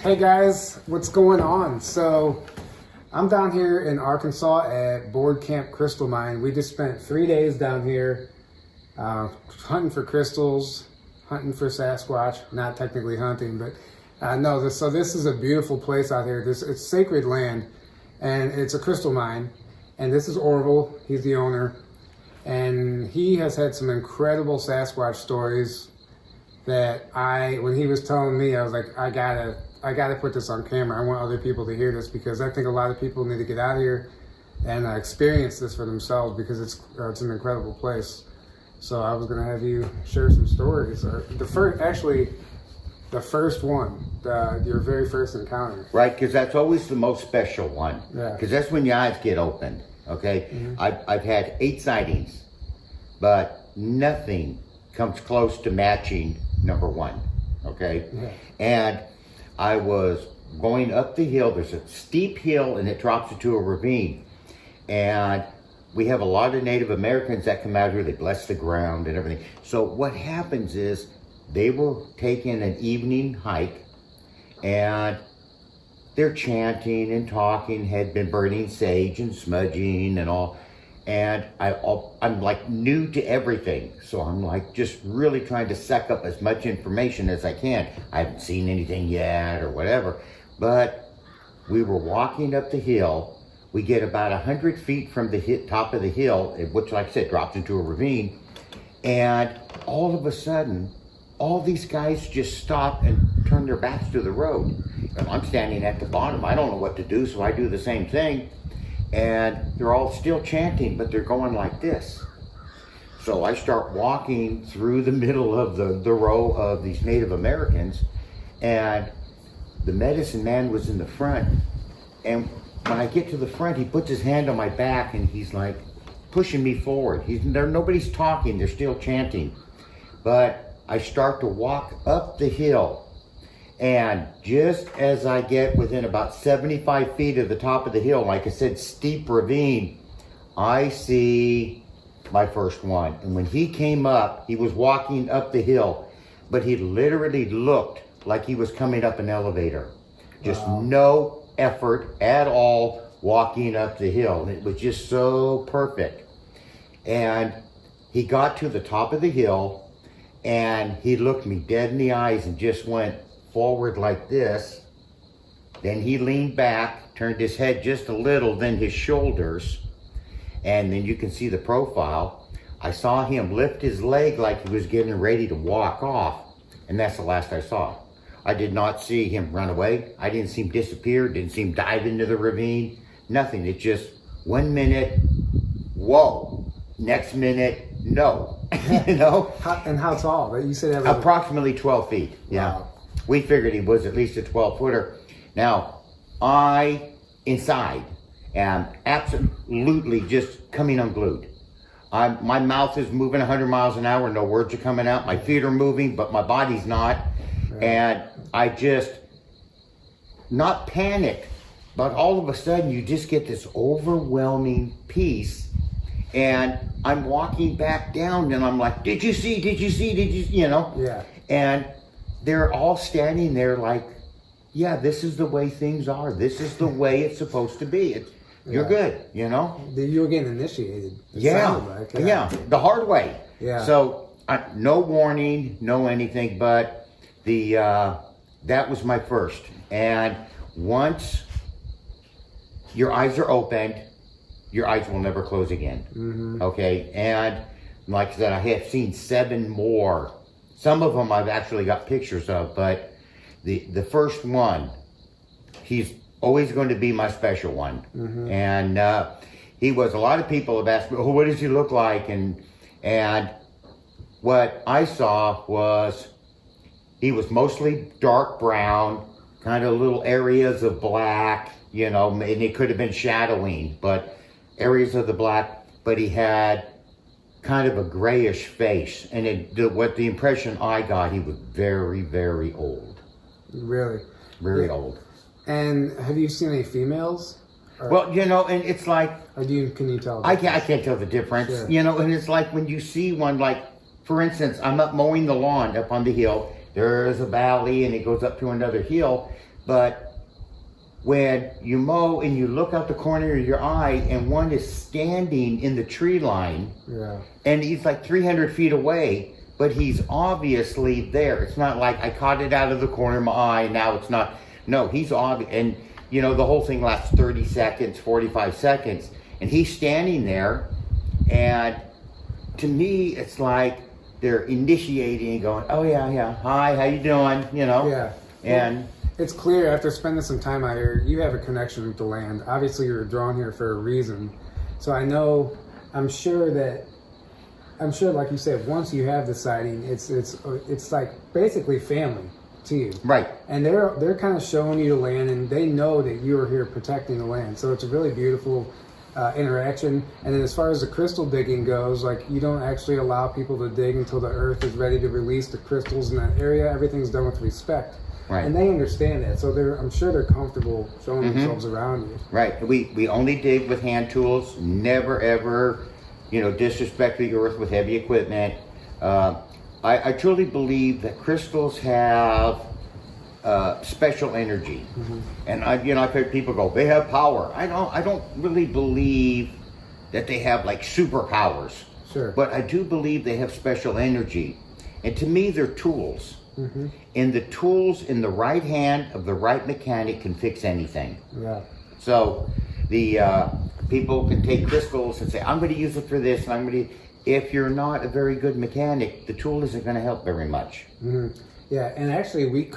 Hey guys, what's going on? So I'm down here in Arkansas at Board Camp Crystal Mine. We just spent 3 days down here hunting for crystals, hunting for Sasquatch. Not technically hunting, but so this is a beautiful place out here. It's sacred land, and it's a crystal mine. And this is Orville. He's the owner, and he has had some incredible Sasquatch stories that when he was telling me, I was like, I gotta put this on camera. I want other people to hear this because I think a lot of people need to get out here and experience this for themselves because it's an incredible place. So I was gonna have you share some stories. The first one, your very first encounter. Right, because that's always the most special one. Yeah. Because that's when your eyes get opened. Okay, I've had 8 sightings, but nothing comes close to matching number 1. Okay, and I was going up the hill. There's a steep hill and it drops into a ravine. And we have a lot of Native Americans that come out here. They bless the ground and everything. So what happens is they were taking an evening hike and they're chanting and talking, had been burning sage and smudging and all. And I'm like new to everything. So I'm like just really trying to suck up as much information as I can. I haven't seen anything yet or whatever. But we were walking up the hill. We get about 100 feet from the top of the hill, which like I said, drops into a ravine. And all of a sudden, all these guys just stop and turn their backs to the road. And I'm standing at the bottom. I don't know what to do, so I do the same thing. And they're all still chanting, but they're going like this. So I start walking through the middle of the row of these Native Americans, and the medicine man was in the front. And when I get to the front, he puts his hand on my back and he's like pushing me forward. Nobody's talking, they're still chanting. But I start to walk up the hill. And just as I get within about 75 feet of the top of the hill, like I said, steep ravine, I see my first one. And when he came up, he was walking up the hill, but he literally looked like he was coming up an elevator. Just no effort at all walking up the hill. And it was just so perfect. And he got to the top of the hill and he looked me dead in the eyes and just went forward like this. Then he leaned back, turned his head just a little, then his shoulders, and then you can see the profile. I saw him lift his leg like he was getting ready to walk off, and that's the last I saw. I did not see him run away. I didn't see him disappear, didn't see him dive into the ravine, nothing. It just 1 minute, whoa, next minute, no. You know? And how tall? You said that was approximately 12 feet, yeah. Wow. We figured he was at least a 12-footer. Now, I, inside, am absolutely just coming unglued. My mouth is moving 100 miles an hour, no words are coming out. My feet are moving, but my body's not. Right. And I just, not panicked, but all of a sudden you just get this overwhelming peace. And I'm walking back down and I'm like, did you see, you know? Yeah. And they're all standing there like, yeah, this is the way things are. This is the way it's supposed to be. You're good, you know? You were getting initiated. Yeah, the hard way. Yeah. So no warning, no anything, but that was my first. And once your eyes are opened, your eyes will never close again. Okay, and like I said, I have seen 7 more. Some of them I've actually got pictures of, but the first one, he's always going to be my special one. And he was, a lot of people have asked me, oh, what does he look like? And what I saw was, he was mostly dark brown, kind of little areas of black, you know, and it could have been shadowing, but areas of the black, but he had kind of a grayish face. And what the impression I got, he was very, very old. Really? Very old. And have you seen any females? Well, you know, and it's like, or can you tell? I can't tell the difference. Sure. You know, and it's like when you see one, like, for instance, I'm up mowing the lawn up on the hill. There's a valley and it goes up to another hill. But when you mow and you look out the corner of your eye and one is standing in the tree line, and he's like 300 feet away, but he's obviously there. It's not like I caught it out of the corner of my eye, now it's not. No, he's obvious. And you know, the whole thing lasts 30 seconds, 45 seconds, and he's standing there. And to me, it's like they're initiating and going, oh yeah, hi, how you doing? You know? Yeah. And it's clear after spending some time out here, you have a connection with the land. Obviously, you were drawn here for a reason. So I'm sure, like you said, once you have the sighting, it's like basically family to you. Right. And they're kind of showing you the land, and they know that you are here protecting the land. So it's a really beautiful interaction. And then as far as the crystal digging goes, like, you don't actually allow people to dig until the earth is ready to release the crystals in that area. Everything's done with respect. Right. And they understand that, so I'm sure they're comfortable showing themselves around you. Right. We only dig with hand tools. Never ever, disrespect the earth with heavy equipment. I truly believe that crystals have special energy, and I've heard people go, they have power. I don't really believe that they have like superpowers. Sure. But I do believe they have special energy, and to me, they're tools. And the tools in the right hand of the right mechanic can fix anything. Yeah. So the people can take crystals and say, I'm going to use it for this, and if you're not a very good mechanic, the tool isn't going to help very much. Yeah, and actually we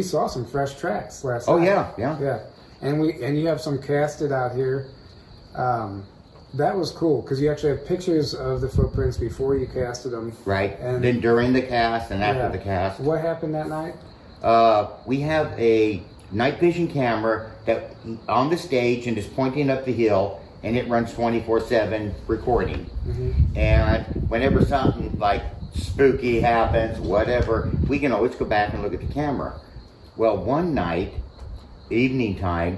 saw some fresh tracks last night. Oh yeah. And you have some casted out here. That was cool because you actually have pictures of the footprints before you casted them. Right. And then during the cast and after the cast. What happened that night? We have a night vision camera that on the stage and is pointing up the hill, and it runs 24/7 recording. And whenever something like spooky happens, whatever, we can always go back and look at the camera. Well, one night, evening time,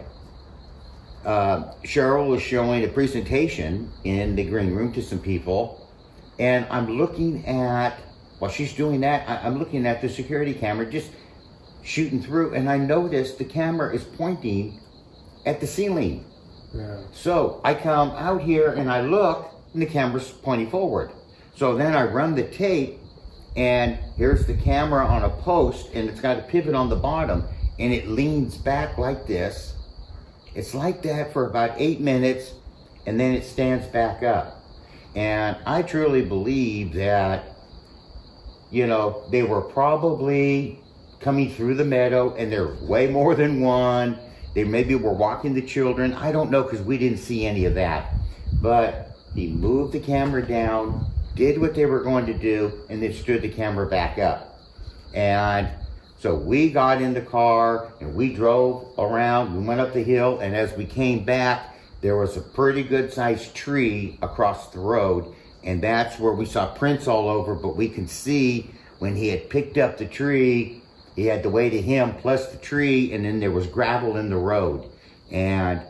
Cheryl was showing a presentation in the green room to some people, and I'm looking at, while she's doing that, I'm looking at the security camera just shooting through, and I noticed the camera is pointing at the ceiling. Yeah. So I come out here and I look, and the camera's pointing forward. So then I run the tape, and here's the camera on a post, and it's got a pivot on the bottom, and it leans back like this. It's like that for about 8 minutes, and then it stands back up. And I truly believe that, they were probably coming through the meadow, and there's way more than one. They maybe were walking the children. I don't know, because we didn't see any of that. But he moved the camera down, did what they were going to do, and then stood the camera back up. And so we got in the car and we drove around, we went up the hill, and as we came back, there was a pretty good sized tree across the road, and that's where we saw prints all over, but we can see when he had picked up the tree, he had the weight of him plus the tree, and then there was gravel in the road. And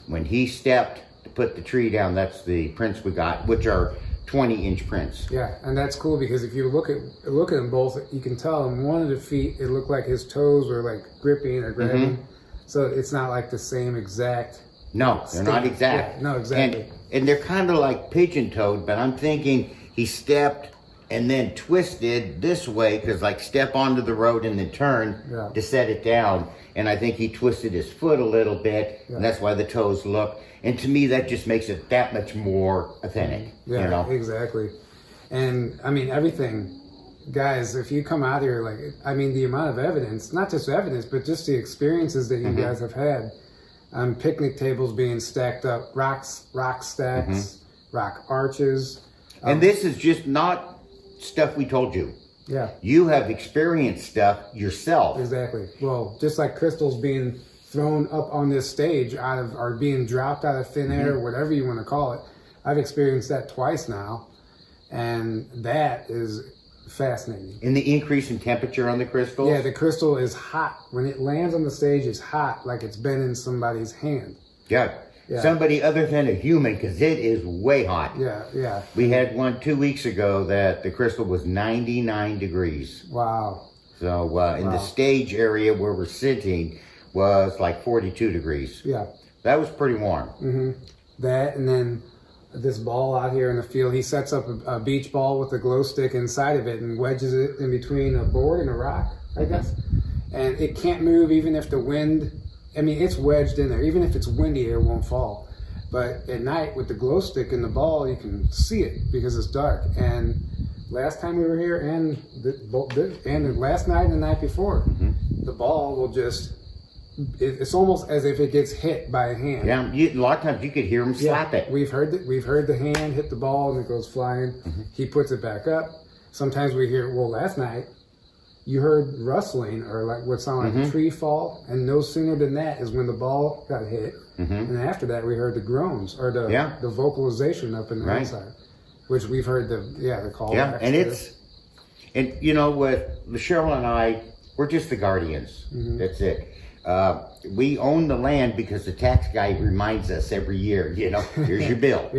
when he stepped to put the tree down, that's the prints we got, which are 20-inch prints. Yeah, and that's cool because if you look at them both, you can tell in one of the feet it looked like his toes were like gripping or grabbing. So it's not like the same exact. No, they're not exact. Yeah, no, exactly. And they're kind of like pigeon-toed, but I'm thinking he stepped and then twisted this way, because like step onto the road and then turn to set it down. And I think he twisted his foot a little bit, and that's why the toes look. And to me, that just makes it that much more authentic. Yeah, exactly. And I mean, everything, guys, if you come out here, the amount of evidence, not just evidence, but just the experiences that you guys have had. Picnic tables being stacked up, rock stacks, rock arches. And this is just not stuff we told you. Yeah. You have experienced stuff yourself. Exactly. Well, just like crystals being thrown up on this stage or being dropped out of thin air, whatever you want to call it. I've experienced that twice now, and that is fascinating. And the increase in temperature on the crystals? Yeah, the crystal is hot. When it lands on the stage, it's hot, like it's been in somebody's hand. Yeah. Somebody other than a human, because it is way hot. Yeah. We had one 2 weeks ago that the crystal was 99 degrees. Wow. So in the stage area where we're sitting, was like 42 degrees. Yeah. That was pretty warm. That, and then this ball out here in the field, he sets up a beach ball with a glow stick inside of it and wedges it in between a board and a rock, I guess. And it can't move even if the wind, I mean, it's wedged in there. Even if it's windy, it won't fall. But at night with the glow stick and the ball, you can see it because it's dark. And last time we were here and the last night and the night before, the ball will just, it's almost as if it gets hit by a hand. Yeah, a lot of times you could hear him slap it. We've heard the hand hit the ball and it goes flying. He puts it back up. Sometimes we hear, well, last night you heard rustling or like what sounded like a tree fall, and no sooner than that is when the ball got hit. And after that we heard the groans or the vocalization up in the inside, which we've heard the call. Yeah, and you know, with Cheryl and I, we're just the guardians. That's it. We own the land because the tax guy reminds us every year, you know, here's your bill.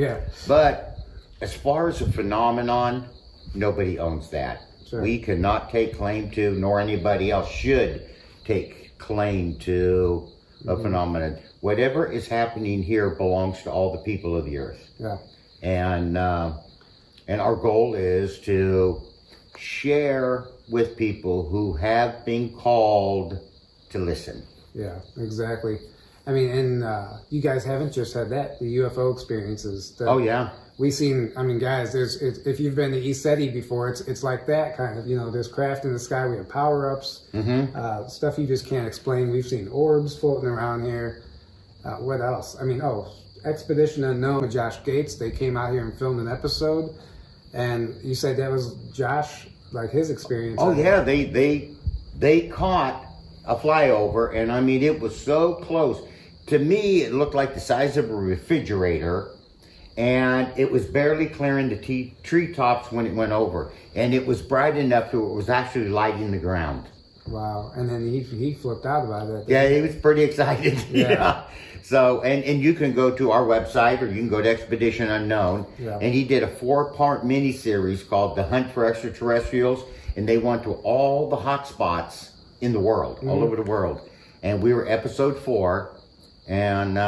But as far as a phenomenon, nobody owns that. Sure. We cannot take claim to, nor anybody else should take claim to a phenomenon. Whatever is happening here belongs to all the people of the earth. Yeah. And our goal is to share with people who have been called to listen. Yeah, exactly. I mean, and you guys haven't just had that, the UFO experiences. Oh, yeah. We've seen, I mean, guys, if you've been to East City before, it's like that kind of, you know, there's craft in the sky, we have power-ups, stuff you just can't explain. We've seen orbs floating around here. What else? I mean, Expedition Unknown with Josh Gates, they came out here and filmed an episode, and you said that was Josh, like his experience. Oh, yeah, they caught a flyover, and I mean, it was so close. To me, it looked like the size of a refrigerator, and it was barely clearing the treetops when it went over. And it was bright enough to it was actually lighting the ground. Wow. And then he flipped out about it. Yeah, he was pretty excited. Yeah. So, and you can go to our website, or you can go to Expedition Unknown. Yeah. And he did a 4-part mini-series called The Hunt for Extraterrestrials, and they went to all the hot spots in the world, all over the world. And we were episode 4, and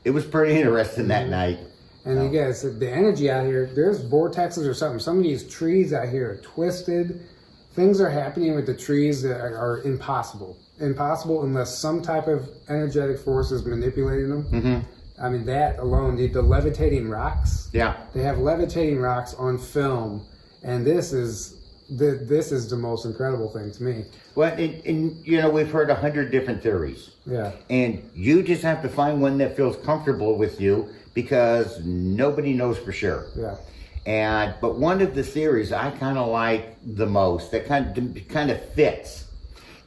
it was pretty interesting that night. And you guys, the energy out here, there's vortexes or something. Some of these trees out here are twisted. Things are happening with the trees that are impossible. Impossible unless some type of energetic force is manipulating them. I mean, that alone, the levitating rocks. Yeah. They have levitating rocks on film, and this is the most incredible thing to me. Well, and you know, we've heard 100 different theories. Yeah. And you just have to find one that feels comfortable with you, because nobody knows for sure. Yeah. But one of the theories I kind of like the most, that kind of fits,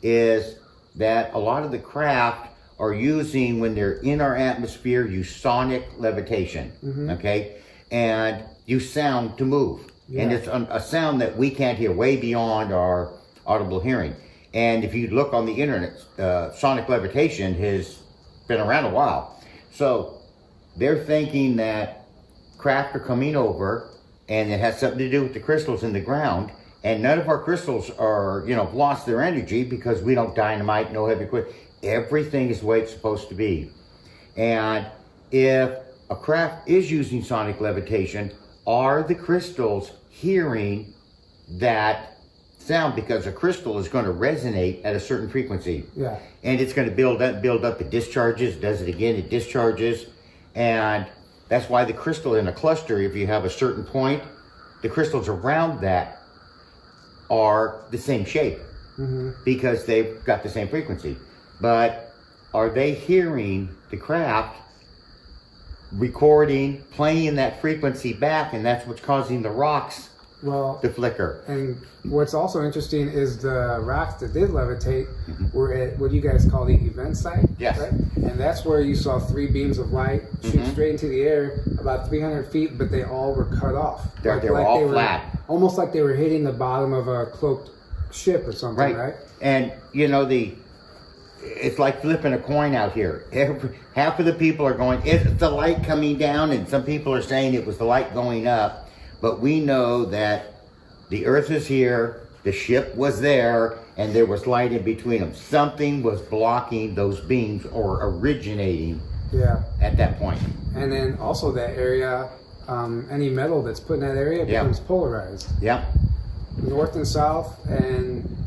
is that a lot of the craft are using, when they're in our atmosphere, use sonic levitation. Okay, and use sound to move. Yeah. And it's a sound that we can't hear, way beyond our audible hearing. And if you look on the internet, sonic levitation has been around a while. So they're thinking that craft are coming over, and it has something to do with the crystals in the ground. And none of our crystals are, you know, lost their energy, because we don't dynamite, no heavy equipment. Everything is the way it's supposed to be. And if a craft is using sonic levitation, are the crystals hearing that sound? Because a crystal is going to resonate at a certain frequency. Yeah. And it's going to build up, it discharges, does it again, it discharges. And that's why the crystal in a cluster, if you have a certain point, the crystals around that are the same shape, because they've got the same frequency. But are they hearing the craft recording, playing that frequency back, and that's what's causing the rocks to flicker? And what's also interesting is the rocks that did levitate were at what you guys call the event site. Yes. Right? And that's where you saw 3 beams of light shoot straight into the air about 300 feet, but they all were cut off. They were all flat. Almost like they were hitting the bottom of a cloaked ship or something, right? And, you know, it's like flipping a coin out here. Half of the people are going, it's the light coming down, and some people are saying it was the light going up. But we know that the earth is here, The ship was there, and there was light in between them. Something was blocking those beams or originating at that point. And then also that area, any metal that's put in that area becomes polarized. Yeah. North and south, and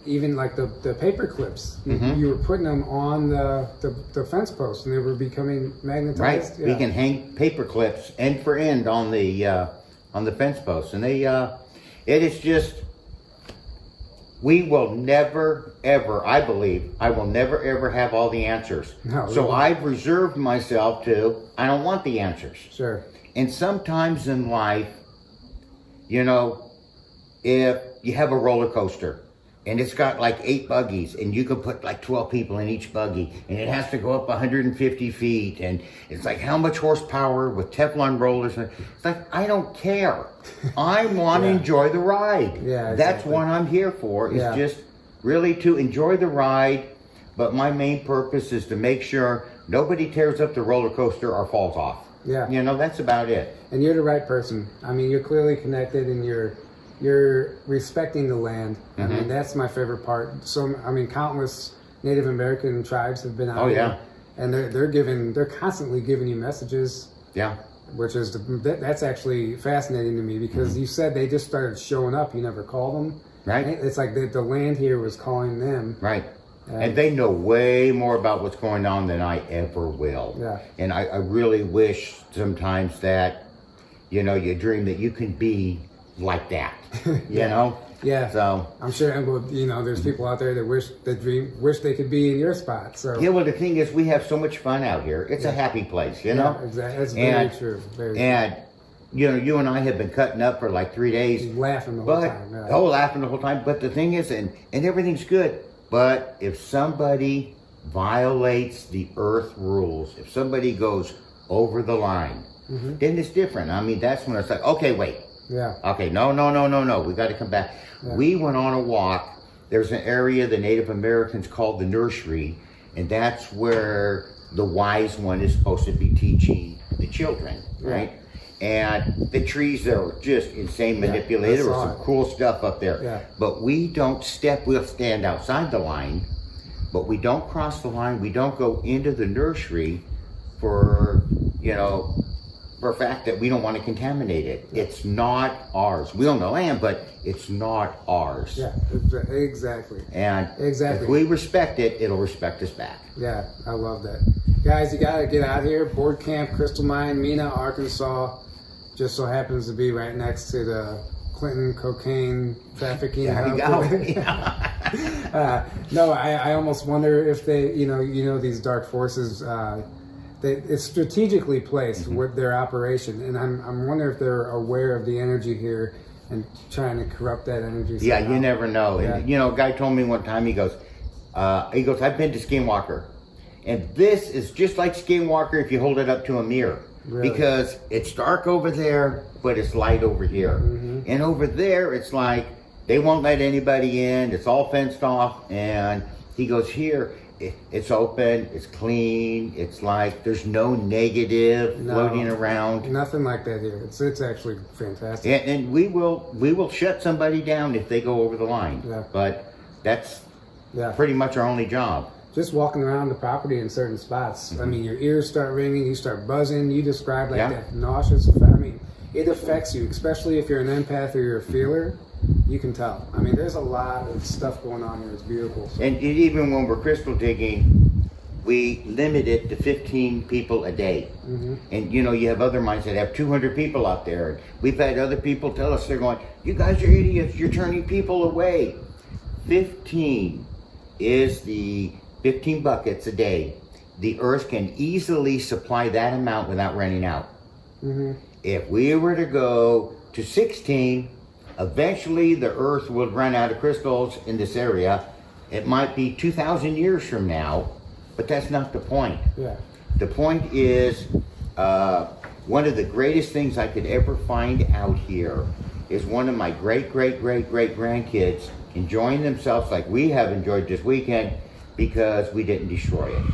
even like the paper clips, you were putting them on the fence posts, and they were becoming magnetized. Right. We can hang paper clips end for end on the fence posts, and they it is just, we will never ever, I believe, I will never ever have all the answers. No, so I've reserved myself I don't want the answers. Sure. And sometimes in life, you know, if you have a roller coaster and it's got like 8 buggies and you can put like 12 people in each buggy and it has to go up 150 feet and it's like how much horsepower with Teflon rollers. It's like, I don't care. I want to enjoy the ride. Yeah, exactly. That's what I'm here for, is just really to enjoy the ride. But my main purpose is to make sure nobody tears up the roller coaster or falls off. Yeah. You know, that's about it. And you're the right person. I mean, you're clearly connected, and you're respecting the land. I mean, that's my favorite part. So, I mean, countless Native American tribes have been out here, and they're constantly giving you messages. Yeah. Which is that's actually fascinating to me, because you said they just started showing up. You never called them. Right. It's like the land here was calling them. Right. And they know way more about what's going on than I ever will. Yeah. And I really wish sometimes that, you know, you dream that you can be like that, you know? Yeah. So I'm sure, you know, there's people out there that wish they could be in your spot. So yeah, well, the thing is, we have so much fun out here. It's a happy place, you know? Yeah, exactly. That's very true. Very and you know, you and I have been cutting up for like 3 days. Laughing the whole time. Yeah. Oh, laughing the whole time. But the thing is, and everything's good. But if somebody violates the earth rules, if somebody goes over the line, then it's different. I mean, that's when it's like, okay, wait. Yeah. Okay, no. We got to come back. Yeah. We went on a walk. There's an area the Native Americans called the nursery, and that's where the wise one is supposed to be teaching the children, right? And the trees there were just insane manipulated. There was some cool stuff up there. Yeah. But we don't we'll stand outside the line, but we don't cross the line. We don't go into the nursery for, you know, for a fact that we don't want to contaminate it. Yeah. It's not ours. We own the land, but it's not ours. Yeah, exactly. And if we respect it, it'll respect us back. Yeah, I love that. Guys, you got to get out here. Board Camp Crystal Mine, Mena, Arkansas. Just so happens to be right next to the Clinton cocaine trafficking. There you go. No, I almost wonder if they, you know, these dark forces, it's strategically placed with their operation, and I'm wondering if they're aware of the energy here and trying to corrupt that energy. Yeah, you never know. Yeah. And, you know, a guy told me one time, he goes, I've been to Skinwalker, and this is just like Skinwalker if you hold it up to a mirror. Really? Because it's dark over there, but it's light over here. And over there, it's like they won't let anybody in. It's all fenced off. And he goes, here, it's open, it's clean. It's like there's no negative floating around. Nothing like that here. It's actually fantastic. And we will shut somebody down if they go over the line. Yeah. But that's pretty much our only job. Just walking around the property in certain spots. I mean, your ears start ringing, you start buzzing. You describe like that nauseous effect. I mean, it affects you, especially if you're an empath or you're a feeler. You can tell. I mean, there's a lot of stuff going on here. It's beautiful. So. And even when we're crystal digging, we limit it to 15 people a day. And you know, you have other mines that have 200 people out there. And we've had other people tell us, they're going, you guys are idiots. You're turning people away. 15 is the 15 buckets a day. The earth can easily supply that amount without running out. If we were to go to 16, eventually the earth would run out of crystals in this area. It might be 2,000 years from now, but that's not the point. Yeah. The point is, one of the greatest things I could ever find out here is one of my great grandkids enjoying themselves like we have enjoyed this weekend, because we didn't destroy it.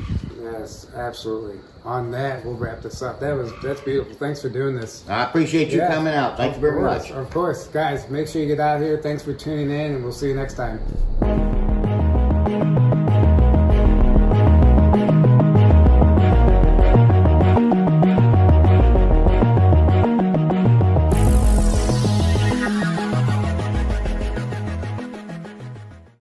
Yes, absolutely. on that, we'll wrap this up. That's beautiful. Thanks for doing this. I appreciate you coming out. Thank you very much. Of course. Guys, make sure you get out here. Thanks for tuning in, and we'll see you next time.